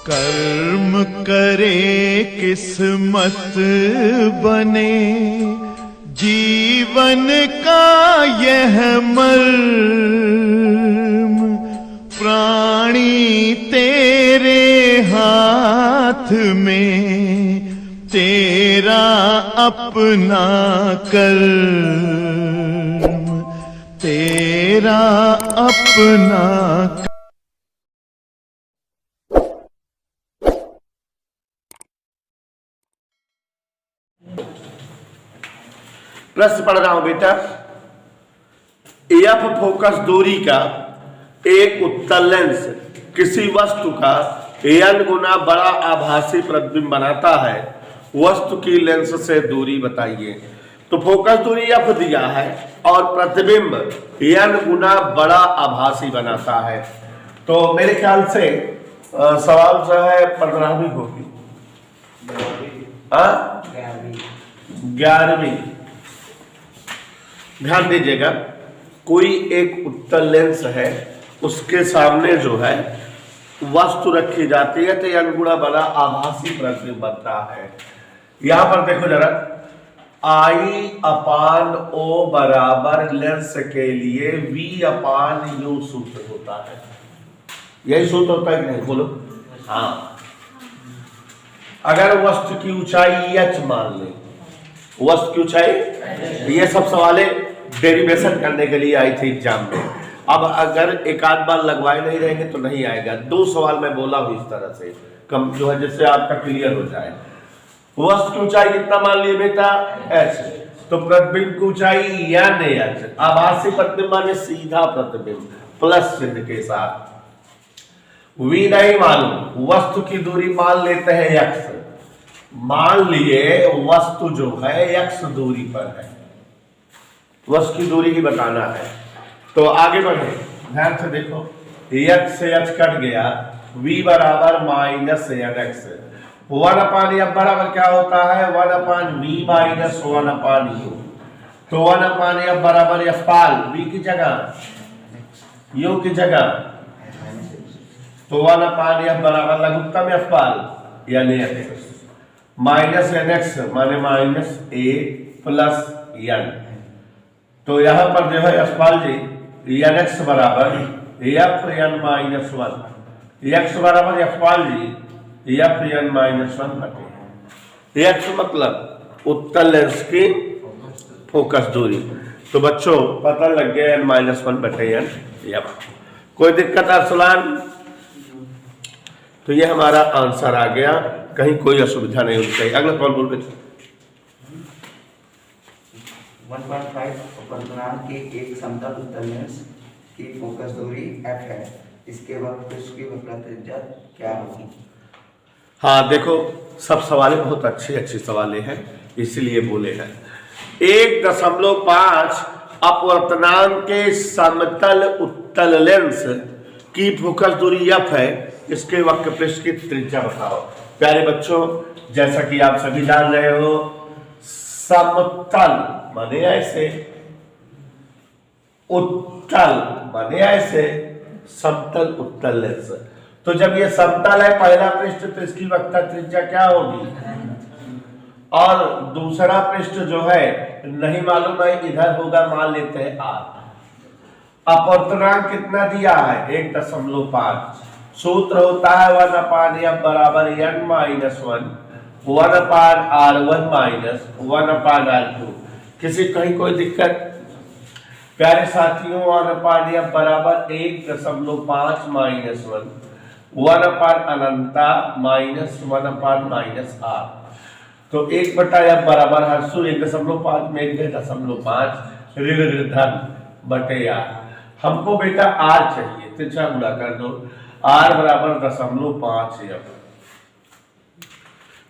कर्म करे किस्मत बने, जीवन का यह मर्म, प्राणी तेरे हाथ में, तेरा अपना कर्म, तेरा अपना। प्रश्न पढ़ रहा हूं बेटा। एफ फोकस दूरी का एक उत्तल लेंस किसी वस्तु का n गुना बड़ा आभासी प्रतिबिंब बनाता है, वस्तु की लेंस से दूरी बताइए। तो फोकस दूरी f दिया है और प्रतिबिंब n गुना बड़ा आभासी बनाता है। तो मेरे ख्याल से सवाल जो है 15वीं होगी, 11वीं। ध्यान दीजिएगा, कोई एक उत्तल लेंस है, उसके सामने जो है वस्तु रखी जाती है तो n गुना बड़ा आभासी प्रतिबिंब बनता है। यहां पर देखो जरा, I/O बराबर लेंस के लिए V/U सूत्र होता है। यही सूत्र होता है कि नहीं, बोलो। हाँ, अगर वस्तु की ऊंचाई h मान ले, वस्तु की ऊंचाई, ये सब सवालें डेरिवेशन करने के लिए आई थी एग्जाम में। अब अगर एक आध बार लगवाए नहीं रहेंगे तो नहीं आएगा। 2 सवाल मैं बोला हूं इस तरह से, कम जो है, जिससे आपका क्लियर हो जाए। वस्तु की ऊंचाई कितना मान लिए बेटा, h, तो प्रतिबिंब की ऊंचाई n h, आभासी प्रतिबिंब माने सीधा प्रतिबिंब प्लस चिन्ह के साथ। v नहीं मालूम, वस्तु की दूरी मान लेते हैं x। मान लिए वस्तु जो है x दूरी पर है, वस्तु की दूरी ही बताना है। तो आगे बढ़े, ध्यान से देखो, h से h कट गया, v बराबर -nx, 1/f बराबर क्या होता है, 1/v - 1/u। तो 1/f बराबर f, v की जगह u की जगह, तो 1/f बराबर लघुत्तम f यानी f -nx माने -a प्लस n। तो यहां पर जो है यशपाल जी, nx बराबर fn - 1, x बराबर यशपाल जी fn - 1 बटे x, मतलब उत्तल लेंस की फोकस दूरी। तो बच्चों पता लग गया n-1 बटे n। कोई दिक्कत अरसलान? तो ये हमारा आंसर आ गया, कहीं कोई असुविधा नहीं होनी चाहिए। अगला सवाल बोल बेटा। 1.5 अपवर्तनांक के एक समतल उत्तल लेंस की फोकस दूरी f है, इसके वक्त उसकी वक्रता त्रिज्या क्या होगी? हाँ देखो, सब सवालें बहुत अच्छी सवालें हैं, इसलिए बोले हैं। 1.5 अपवर्तनांक के समतल उत्तल लेंस की फोकस दूरी f है, इसके वक्र पृष्ठ की त्रिज्या बताओ। प्यारे बच्चों, जैसा कि आप सभी जान रहे हो, समतल माने ऐसे, उत्तल माने ऐसे, समतल उत्तल लेंस। तो जब ये समतल है पहला पृष्ठ, तो इसकी वक्र त्रिज्या क्या होगी, और दूसरा पृष्ठ जो है नहीं मालूम है, इधर होगा, मान लेते हैं r। अपवर्तनांक कितना दिया है, 1.5। सूत्र होता है 1/f बराबर n - 1, 1/r1 - 1/r2। किसी कहीं कोई दिक्कत? प्यारे साथियों, 1/f बराबर 1.5 - 1 अनंता -1 r। तो 1/f बराबर हर्षु 1.5 में 1.5 ऋण धन बटे r। हमको बेटा r चाहिए, त्रिज्या गुणा कर दो, r बराबर 0.5f।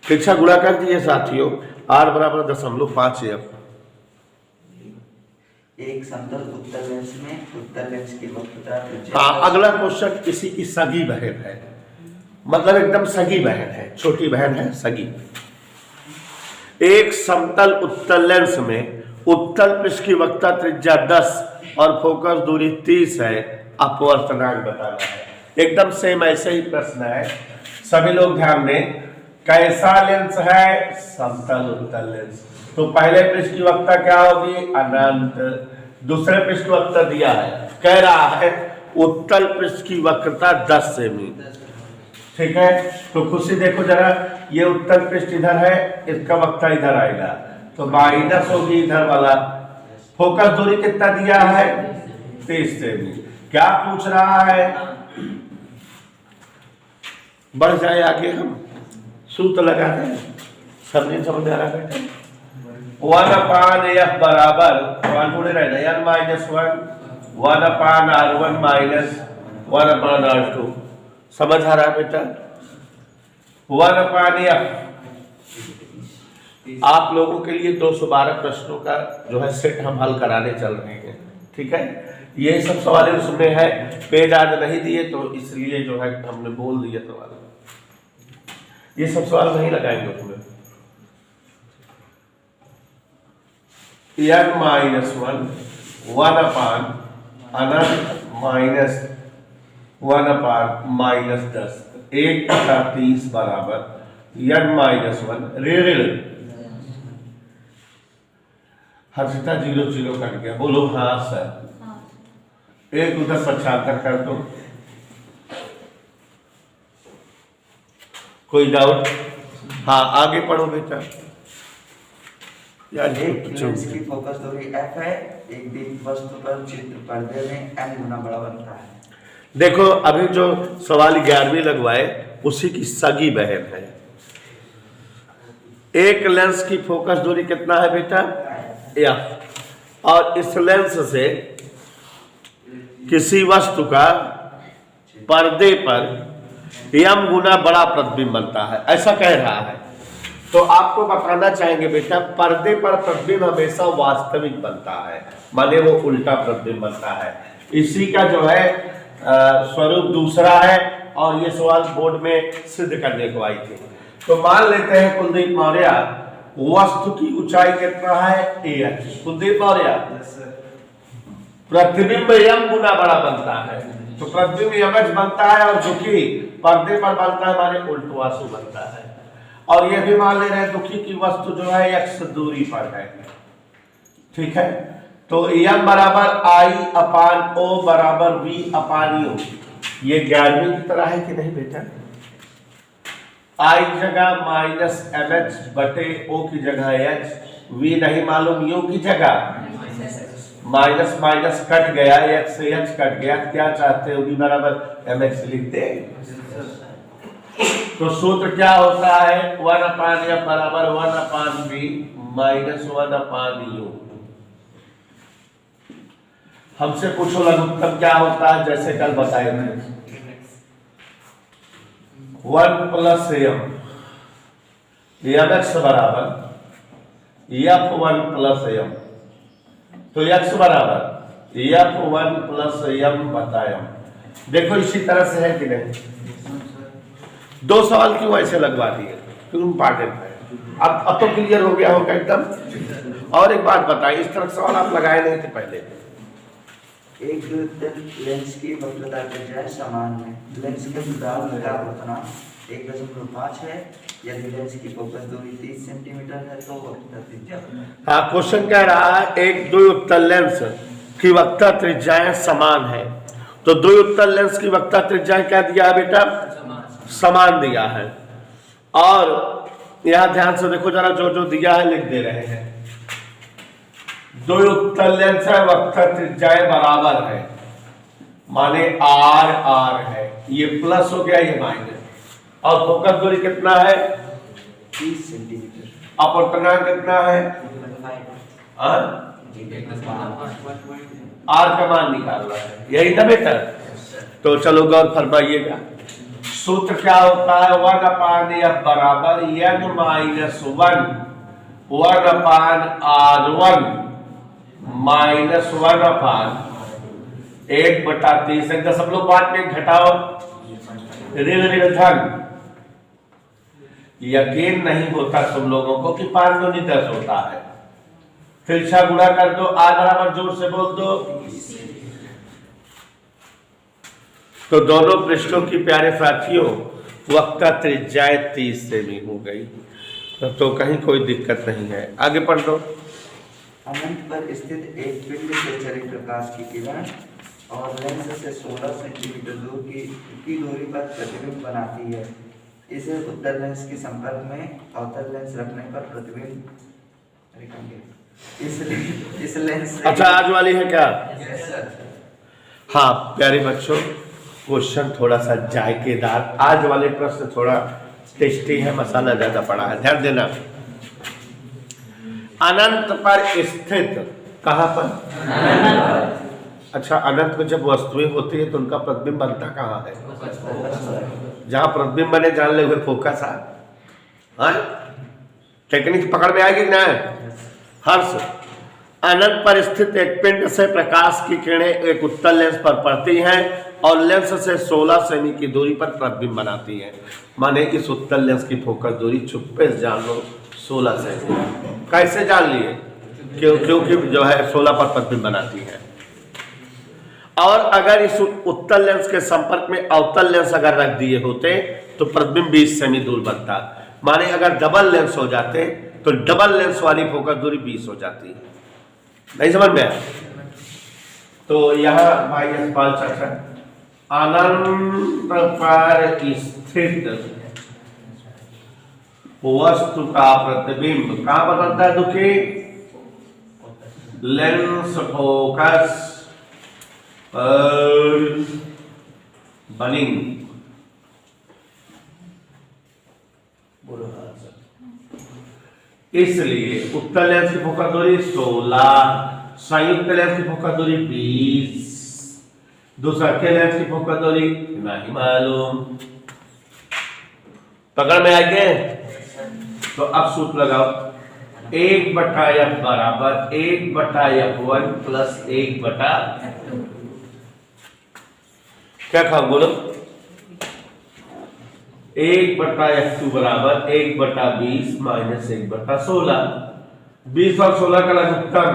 त्रिज्या गुणा कर दिए साथियों, r बराबर 0.5f। एक समतल उत्तल लेंस में उत्तल लेंस की वक्रता त्रिज्या। हाँ, अगला क्वेश्चन किसी की सगी बहन है, मतलब एकदम सगी बहन है, छोटी बहन है, सगी। एक समतल उत्तल लेंस में उत्तल पृष्ठ की वक्रता त्रिज्या 10 और फोकस दूरी 30 है, अपवर्तनांक बताना है। एकदम सेम ऐसे ही प्रश्न है। सभी लोग ध्यान दें, कैसा लेंस है? समतल उत्तल लेंस। तो पहले पृष्ठ की वक्रता क्या होगी? अनंत। दूसरे पृष्ठ की वक्रता दिया है, कह रहा है उत्तल पृष्ठ की वक्रता 10 सेमी। ठीक है, तो खुद से देखो जरा, ये उत्तल पृष्ठ इधर है, इसका वक्रता इधर आएगा, तो माइनस होगी इधर वाला। फोकस दूरी कितना दिया है? 30 सेमी। क्या पूछ रहा है? बढ़ जाए आगे, हम सूत्र लगा दें, समझे? समझ आ रहा बेटा? 1/f बराबर 1 जुड़े रहना, n minus 1 1/r1 minus 1/r2। समझ आ रहा है बेटा? 1/f। आप लोगों के लिए 212 प्रश्नों का जो है सेट हम हल कराने चल रहे हैं। ठीक है, ये सब सवाल उसमें है, पेज आज नहीं दिए तो इसलिए जो है हमने बोल दिया सवाल। ये सब सवाल नहीं लगाएंगे उसमें। n माइनस 1 अनंत माइनस 1/-10 1/30 बराबर n माइनस 1 ऋण। हर्षिता 0 कट गया, बोलो हाँ सर। एक उधर 75 कर दो। कोई डाउट? हाँ आगे पढ़ो बेटा। यार एक लेंस की फोकस दूरी f है, एक दीप वस्तु पर चित्र पर्दे में n गुना बड़ा बनता है। देखो अभी जो सवाल 11वीं लगवाए उसी की सगी बहन है। एक लेंस की फोकस दूरी कितना है बेटा? f। और इस लेंस से किसी वस्तु का पर्दे पर m गुना बड़ा प्रतिबिंब बनता है, ऐसा कह रहा है। तो आपको बताना चाहेंगे बेटा, पर्दे पर प्रतिबिंब हमेशा वास्तविक बनता है, माने वो उल्टा प्रतिबिंब बनता है। इसी का जो है स्वरूप दूसरा है, और ये सवाल बोर्ड में सिद्ध करने को आई थी। तो मान लेते हैं कुलदीप मौर्य, वस्तु की ऊंचाई कितना है? ah। कुलदीप मौर्य, प्रतिबिंब m गुना बड़ा बनता है, तो प्रतिबिंब mh बनता है, और जो कि पर्दे पर बनता है माने उल्टवासु बनता है। और ये भी मान ले रहे हैं दुखी की वस्तु जो है x दूरी पर है। ठीक है, तो m बराबर I/O बराबर V/U। ये 11वीं की तरह है कि नहीं बेटा? I की जगह माइनस mh बटे O की जगह h, V नहीं मालूम, U की जगह माइनस माइनस कट गया, h से h कट गया, क्या चाहते हो? V बराबर mh लिखते हैं। तो सूत्र क्या होता है? 1/f बराबर 1/v माइनस 1/u। हमसे पूछो लघुत्तम क्या होता है, जैसे कल बताए थे 1 + m, mx बराबर f1 + m। तो x बराबर f1 + m बटा m। देखो इसी तरह से है कि नहीं? दो सवाल क्यों ऐसे लगवा दिए? क्यों इम्पॉर्टेंट है। अब तो क्लियर हो गया होगा एकदम। और एक बात बताइए, इस तरह सवाल आप लगाए नहीं थे पहले। एक लेंस की वक्रता त्रिज्या समान है, लेंस के दाब का अपवर्तनांक 1.5 है। यदि लेंस की फोकस दूरी 30 सेंटीमीटर है तो वक्रता त्रिज्या। हाँ, क्वेश्चन कह रहा है एक द्वि उत्तल लेंस की वक्रता त्रिज्याएं समान है। तो द्वि उत्तल लेंस की वक्रता त्रिज्याएं क्या दिया है बेटा? समान दिया है। और यहां ध्यान से देखो जरा, जो जो दिया है लिख दे रहे हैं। दो उत्तल लेंस है, वक्रता त्रिज्याएं बराबर है, माने R है, ये प्लस हो गया, ये माइनस। और फोकस दूरी कितना है? 30 सेंटीमीटर। अपवर्तनांक कितना है? R का मान निकालना है, यही ना बेटा? तो चलो गौर फरमाइएगा, सूत्र क्या होता है? 1/f बराबर n माइनस 1/r1 माइनस 1/1/30। सब लोग बात में घटाओ, ऋण धन। यकीन नहीं होता तुम लोगों को कि 5 दूनी 10 होता है। फिर 6 गुणा कर दो, r बराबर जोर से बोल दो। तो दोनों पृष्ठों की प्यारे साथियों वक्ता त्रिज्या 30 सेमी हो गई, तो कहीं कोई दिक्कत नहीं है। आगे पढ़ दो। अनंत पर स्थित एक पिंड से चली प्रकाश की किरण और लेंस से 16 सेंटीमीटर दूर की दूरी पर प्रतिबिंब बनाती है। इसे उत्तल लेंस के संपर्क में अवतल लेंस रखने पर प्रतिबिंब इस लेंस से अच्छा, आज वाली है क्या? Yes sir. हाँ प्यारे बच्चों, क्वेश्चन थोड़ा सा जायकेदार, आज वाले प्रश्न थोड़ा टेस्टी है, मसाला ज्यादा पड़ा है, ध्यान देना। अनंत पर स्थित, कहाँ पर? अच्छा, अनंत में जब वस्तुएं होती है तो उनका प्रतिबिंब बनता कहाँ है? जहां प्रतिबिंब बने जान ले हुए फोकस है। टेक्निक पकड़ में आएगी ना? हर्ष, अनंत पर स्थित एक पिंड से प्रकाश की किरणें एक उत्तल लेंस पर पड़ती हैं और लेंस से 16 सेमी की दूरी पर प्रतिबिंब बनाती हैं। माने इस उत्तल लेंस की फोकस दूरी चुप्पे से जान लो 16 सेमी। कैसे जान लिए? क्योंकि जो है 16 पर प्रतिबिंब बनाती है। और अगर इस उत्तल लेंस के संपर्क में अवतल लेंस अगर रख दिए होते तो प्रतिबिंब 20 सेमी दूर बनता। माने अगर डबल लेंस हो जाते तो डबल लेंस वाली फोकस दूरी 20 हो जाती। नहीं समझ में आया? तो यहां भाई यशपाल चाचा, अनंत पर स्थित वस्तु का प्रतिबिंब कहां बदलता है दुखी? लेंस फोकस पर बनिंग। बोलो हाँ सर। इसलिए उत्तल लेंस की फोकस दूरी 16, संयुक्त लेंस की फोकस दूरी 20, दूसरा के लेंस की फोकस दूरी नहीं मालूम। पकड़ में आएंगे? तो अब सूत्र लगाओ, 1/f बराबर 1/f1 प्लस 1/f2। क्या खाओ बोलो? 1/f2 बराबर 1/20 माइनस 1/16। 20 और 16 का लघुत्तम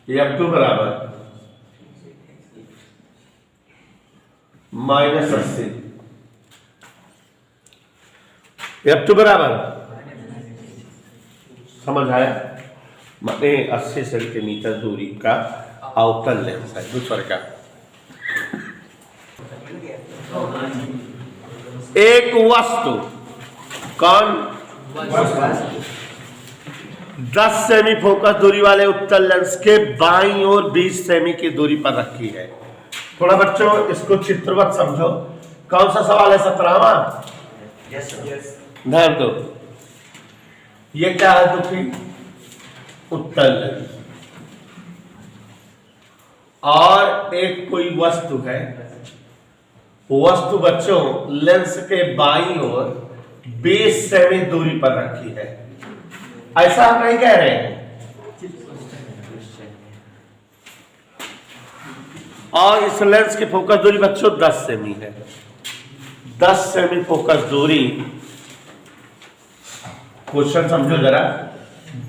f2 बराबर -80। f2 बराबर समझ आया? माने 80 सेंटीमीटर दूरी का अवतल लेंस है दूसरे का। एक वस्तु कौन 10 सेमी फोकस दूरी वाले उत्तल लेंस के बाईं ओर 20 सेमी की दूरी पर रखी है। थोड़ा बच्चों इसको चित्रवत समझो। कौन सा सवाल है? 17वां। Yes sir. ध्यान दो, ये क्या है दुखी? उत्तल लेंस और एक कोई वस्तु है। वस्तु बच्चों लेंस के बाईं ओर 20 सेमी दूरी पर रखी है। ऐसा हम नहीं कह रहे हैं। और इस लेंस की फोकस दूरी बच्चों 10 सेमी है। 10 सेमी फोकस दूरी, क्वेश्चन समझो जरा।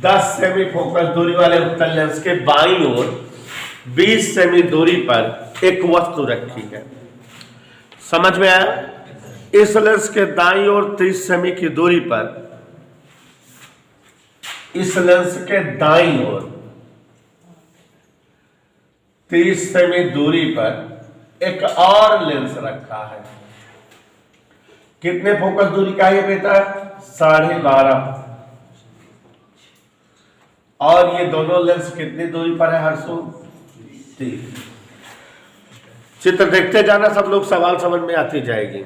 10 सेमी फोकस दूरी वाले उत्तल लेंस के बाईं ओर 20 सेमी दूरी पर एक वस्तु रखी है। समझ में आया? इस लेंस के दाईं ओर 30 सेमी की दूरी पर, इस लेंस के दाईं ओर 30 सेमी दूरी पर एक और लेंस रखा है। कितने फोकस दूरी का है बेटा? 12.5। और ये दोनों लेंस कितनी दूरी पर है हर्षु? 30। चित्र देखते जाना, सब लोग सवाल समझ में आती जाएगी।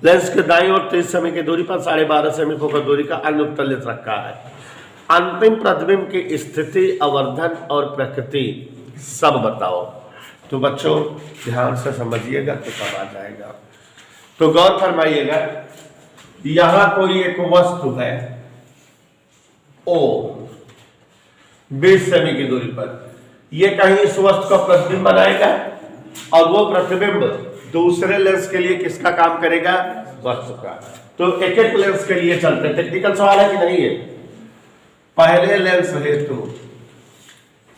लेंस के दाईं ओर 30 सेमी की दूरी पर 12.5 सेमी फोकस दूरी का अन्य उत्तल लेंस रखा है। अंतिम प्रतिबिंब की स्थिति, आवर्धन और प्रकृति सब बताओ। तो बच्चों ध्यान से समझिएगा तो सब आ जाएगा। तो गौर फरमाइएगा, यहां कोई एक वस्तु है ओ 20 सेमी की दूरी पर। ये कहीं इस वस्तु का प्रतिबिंब बनाएगा और वो प्रतिबिंब दूसरे लेंस के लिए किसका काम करेगा? वस्तु का। तो एक एक लेंस के लिए चलते। टेक्निकल सवाल है कि नहीं है? पहले लेंस हेतु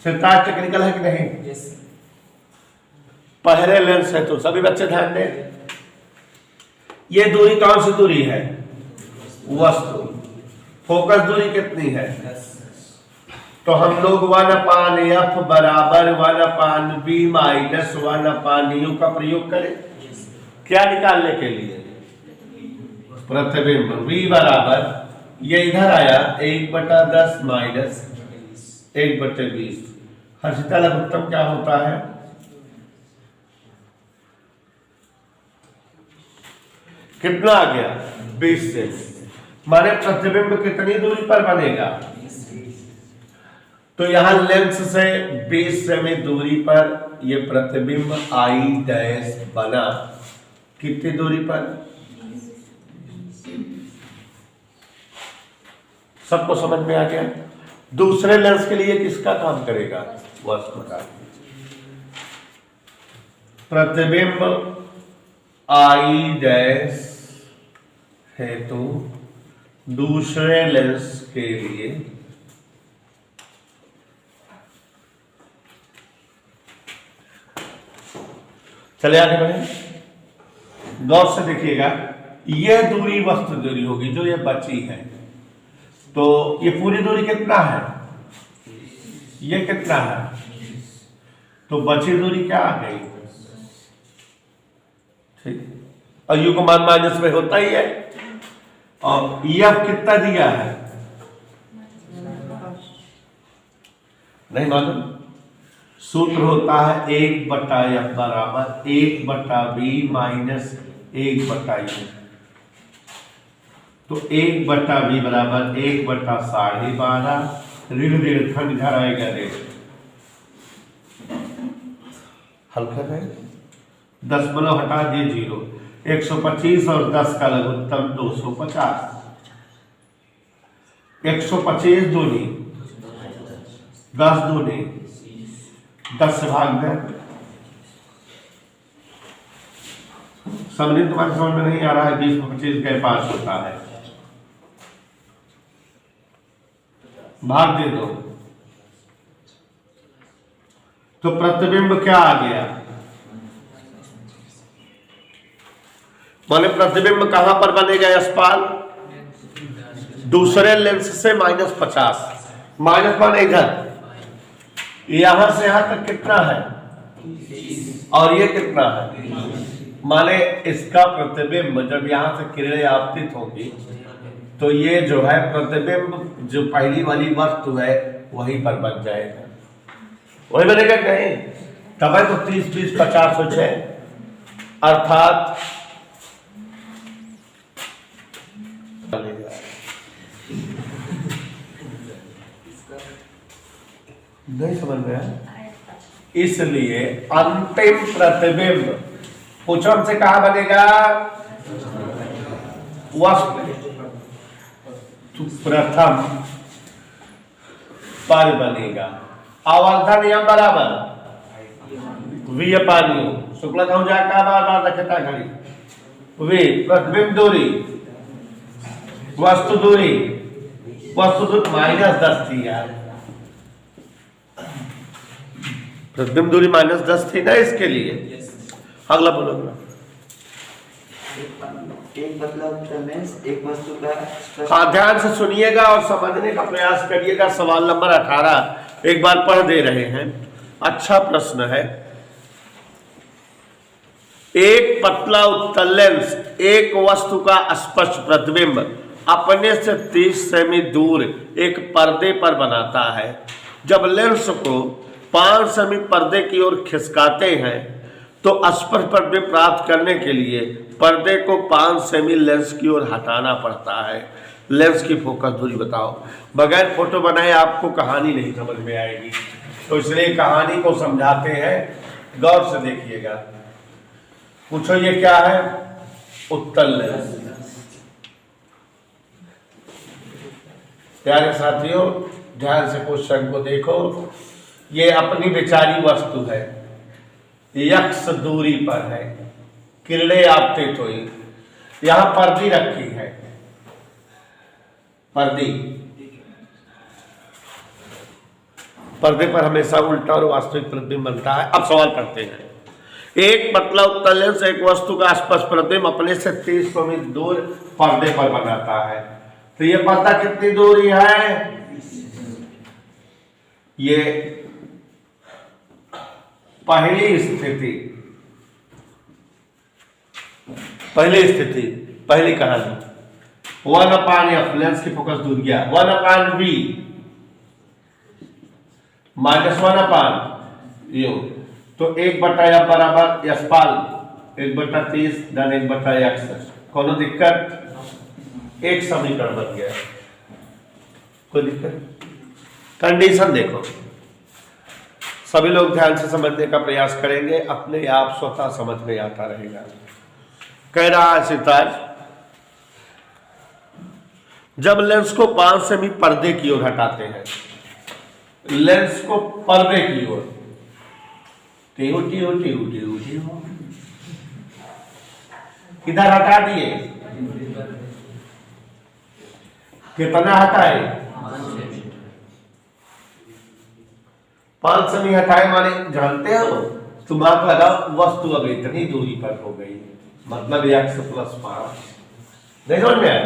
सिद्धार्थ टेक्निकल है कि नहीं? पहले लेंस है तो सभी बच्चे ध्यान दें, ये दूरी कौन सी दूरी है? वस्तु। फोकस दूरी कितनी है? तो हम लोग 1/f बराबर 1/b माइनस 1/u का प्रयोग करें क्या निकालने के लिए? प्रतिबिंब। v बराबर ये इधर आया 1/10 माइनस 1/20। हर्षिता लघुत्तम क्या होता है? कितना आ गया? 20 से। माने प्रतिबिंब कितनी दूरी पर बनेगा? तो यहां लेंस से 20 सेमी दूरी पर ये प्रतिबिंब आई डैश बना। कितनी दूरी पर? सबको समझ में आ गया? दूसरे लेंस के लिए किसका काम करेगा? वस्तु का। प्रतिबिंब आई डैश है तो दूसरे लेंस के लिए चले आगे बढ़े। गौर से देखिएगा, यह दूरी वस्तु दूरी होगी जो ये बची है। तो ये पूरी दूरी कितना है? ये कितना है? तो बची दूरी क्या आ गई? ठीक। और यू को मान माइनस में होता ही है। और यह कितना दिया है? नहीं मालूम। सूत्र होता है 1/f बराबर 1/b माइनस 1/u। तो 1/b बराबर 1/12.5 ऋण ऋण खंड घर आएगा रे। हल कर रहे 10 हटा दिए 0। 125 और 10 का लघुत्तम 250। 125 दूनी 10 दूनी 10 से भाग दें। समझिए तुम्हारे समझ में नहीं आ रहा है। 20 में 25 गए 5 होता है। भाग दे दो तो प्रतिबिंब क्या आ गया? माने प्रतिबिंब कहां पर बनेगा यशपाल? दूसरे लेंस से -50। माइनस माने इधर, यहां से यहां तक कितना है? और ये कितना है? माने इसका प्रतिबिंब जब यहां से किरणें आपतित होंगी तो ये जो है प्रतिबिंब जो पहली वाली वस्तु है वहीं पर बन जाएगा। वही बनेगा कहीं तब है तो 30 20 50 हो जाए। अर्थात नहीं समझ में आया। इसलिए अंतिम प्रतिबिंब पूछो हमसे कहां बनेगा? वस्तु प्रथम पर बनेगा। आवर्धन नियम बराबर v पानी शुक्ला हो जाएगा। बार बार रखता घड़ी वे प्रतिबिंब दूरी वस्तु दूरी -10 थी यार। प्रतिबिंब दूरी -10 थी ना इसके लिए। अगला बोलो। एक मतलब लेंस एक वस्तु का। हाँ ध्यान से सुनिएगा और समझने का प्रयास करिएगा। सवाल नंबर 18 एक बार पढ़ दे रहे हैं। अच्छा प्रश्न है। एक पतला उत्तल लेंस एक वस्तु का स्पष्ट प्रतिबिंब अपने से 30 सेमी दूर एक पर्दे पर बनाता है। जब लेंस को 5 सेमी पर्दे की ओर खिसकाते हैं तो स्पष्ट प्रतिबिंब प्राप्त करने के लिए पर्दे को 5 सेमी लेंस की ओर हटाना पड़ता है। लेंस की फोकस दूरी बताओ। बगैर फोटो बनाए आपको कहानी नहीं समझ में आएगी, तो इसलिए कहानी को समझाते हैं। गौर से देखिएगा। पूछो ये क्या है? उत्तल लेंस। प्यारे साथियों ध्यान से क्वेश्चन को देखो। ये अपनी बेचारी वस्तु है, यक्ष दूरी पर है, किरणें आपतित हुई। यहां पर्दी रखी है, पर्दे पर हमेशा उल्टा और वास्तविक प्रतिबिंब बनता है। अब सवाल करते हैं। एक पतला उत्तल लेंस एक वस्तु का आसपास प्रतिबिंब अपने से 30 मिमी दूर पर्दे पर बनाता है। तो ये पर्दा कितनी दूरी है? ये पहली स्थिति, पहली कहानी 1/f लेंस की फोकस दूरियां 1/v -1/u। तो 1/f बराबर यशपाल 1/30 धन 1/x। कोनो दिक्कत? एक समीकरण बन गया, कोई दिक्कत? कंडीशन देखो, सभी लोग ध्यान से समझने का प्रयास करेंगे, अपने आप स्वतः समझ में आता रहेगा। कह रहा है सिताज, जब लेंस को 5 सेमी पर्दे की ओर हटाते हैं, लेंस को पर्दे की ओर इधर हटा दिए, कितना हटाए? 5 सेमी हटाए माने जानते हो, दिमाग लगाओ, वस्तु अब इतनी दूरी पर हो गई, मतलब x + 5। नहीं समझ में आया?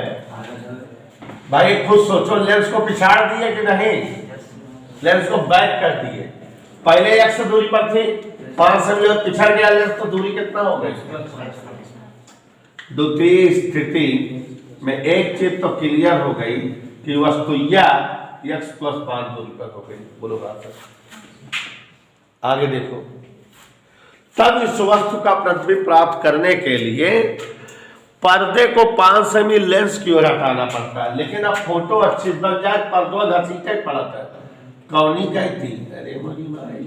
भाई खुद सोचो, लेंस को पिछाड़ दिए कि नहीं? लेंस को बैक कर दिए। पहले x दूरी पर थी, 5 सेमी और पिछड़ गया लेंस, तो दूरी कितना हो गई? द्वितीय स्थिति में एक चीज तो क्लियर हो गई कि वस्तु या x + 5 दूरी पर हो गई। बोलो बात। आगे देखो, तब इस वस्तु का प्रतिबिंब प्राप्त करने के लिए पर्दे को 5 सेमी लेंस की ओर हटाना पड़ता है। लेकिन अब फोटो अच्छी बन जाए, पर्दो घसीटे पड़ता है। कौनी कहती? अरे मरी माई,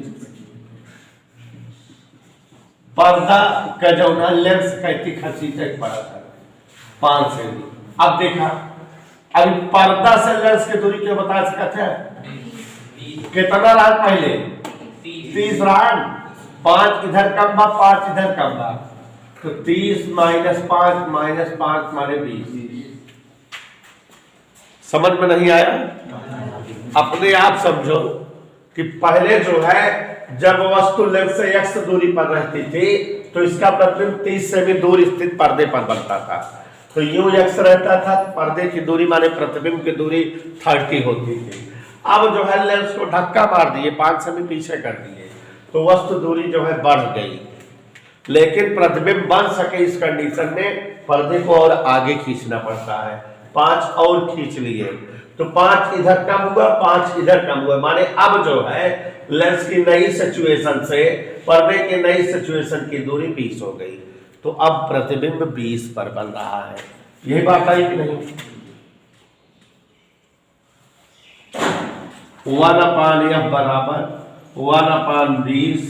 पर्दा का जौना लेंस कहती घसीटे पड़ता है 5 सेमी। अब देखा, अब पर्दा से लेंस की दूरी क्या बता सकते हैं? कितना रहा पहले? 30 रहा, 5 इधर कम बा, 5 इधर कम बा, तो 30 - 5 माने 20। समझ में नहीं आया? अपने आप समझो कि पहले जो है, जब वस्तु लेंस से x दूरी पर रहती थी, तो इसका प्रतिबिंब 30 सेमी दूर स्थित पर्दे पर बनता था। तो यूं x रहता था, पर्दे की दूरी माने प्रतिबिंब की दूरी 30 होती थी। अब जो है लेंस को धक्का मार दिए, 5 सेमी पीछे कर दिए, तो वस्तु दूरी जो है बढ़ गई। लेकिन प्रतिबिंब बन सके इस कंडीशन में पर्दे को और आगे खींचना पड़ता है। 5 और खींच लिए, तो 5 इधर कम हुआ, 5 इधर कम हुआ, माने अब जो है लेंस की नई सिचुएशन से पर्दे की नई सिचुएशन की दूरी 20 हो गई। तो अब प्रतिबिंब 20 पर बन रहा है। यही बात आई कि नहीं? 1/f बराबर 1/20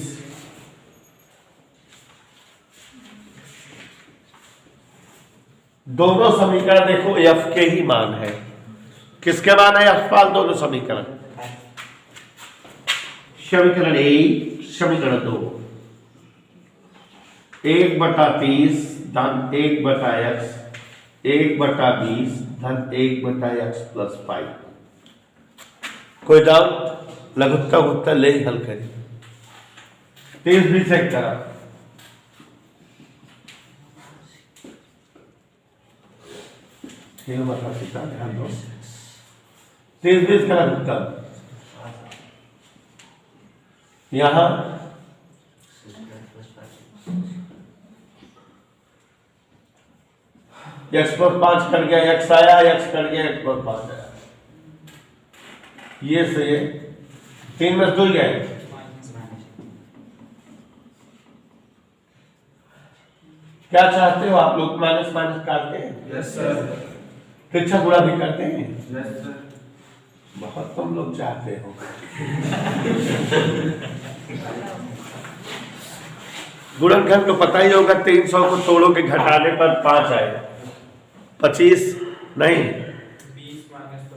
दोनों समीकरण देखो f के ही मान है। किसके मान है f? दोनों समीकरण, समीकरण 1 समीकरण 2, 1/30 धन 1/x 1/20 धन 1/x + 5। कोई डाउट? लघुत्तम उत्तर ले हल करें। 30-20 एक तरफ, ध्यान दो, 30-20 का लघुत्तम यहां x + 5 कर गया, x आया, x कर गया, x + 5 आया। ये से ये 3 में 2 गए। क्या चाहते हो आप लोग? माइनस काटते हैं? Yes sir. शिक्षा गुणा भी करते हैं? Yes sir. बहुत कम लोग चाहते हो। गुणनखंड तो पता ही होगा, 300 को तोड़ोगे घटाने पर 5 आएगा, 25 नहीं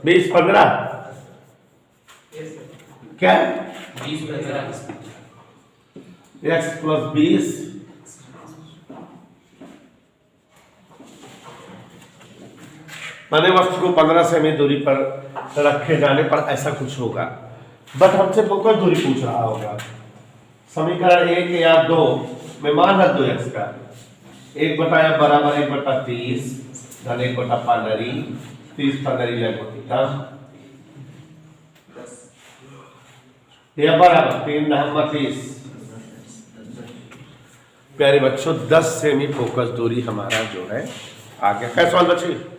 20 15 क्या? 20 x + 20 माने वस्तु को 15 सेमी दूरी पर रखे जाने पर ऐसा कुछ होगा। बट हमसे फोकस दूरी पूछ रहा होगा। समीकरण 1 या 2 मैं मान रख दो एक्स का 1/f बराबर 1/30 धन 1/15 30 15 लगभग तब यह बराबर 3 9 30। प्यारे बच्चों 10 सेमी फोकस दूरी हमारा जो है आ गया। कैसा सवाल बच्चे?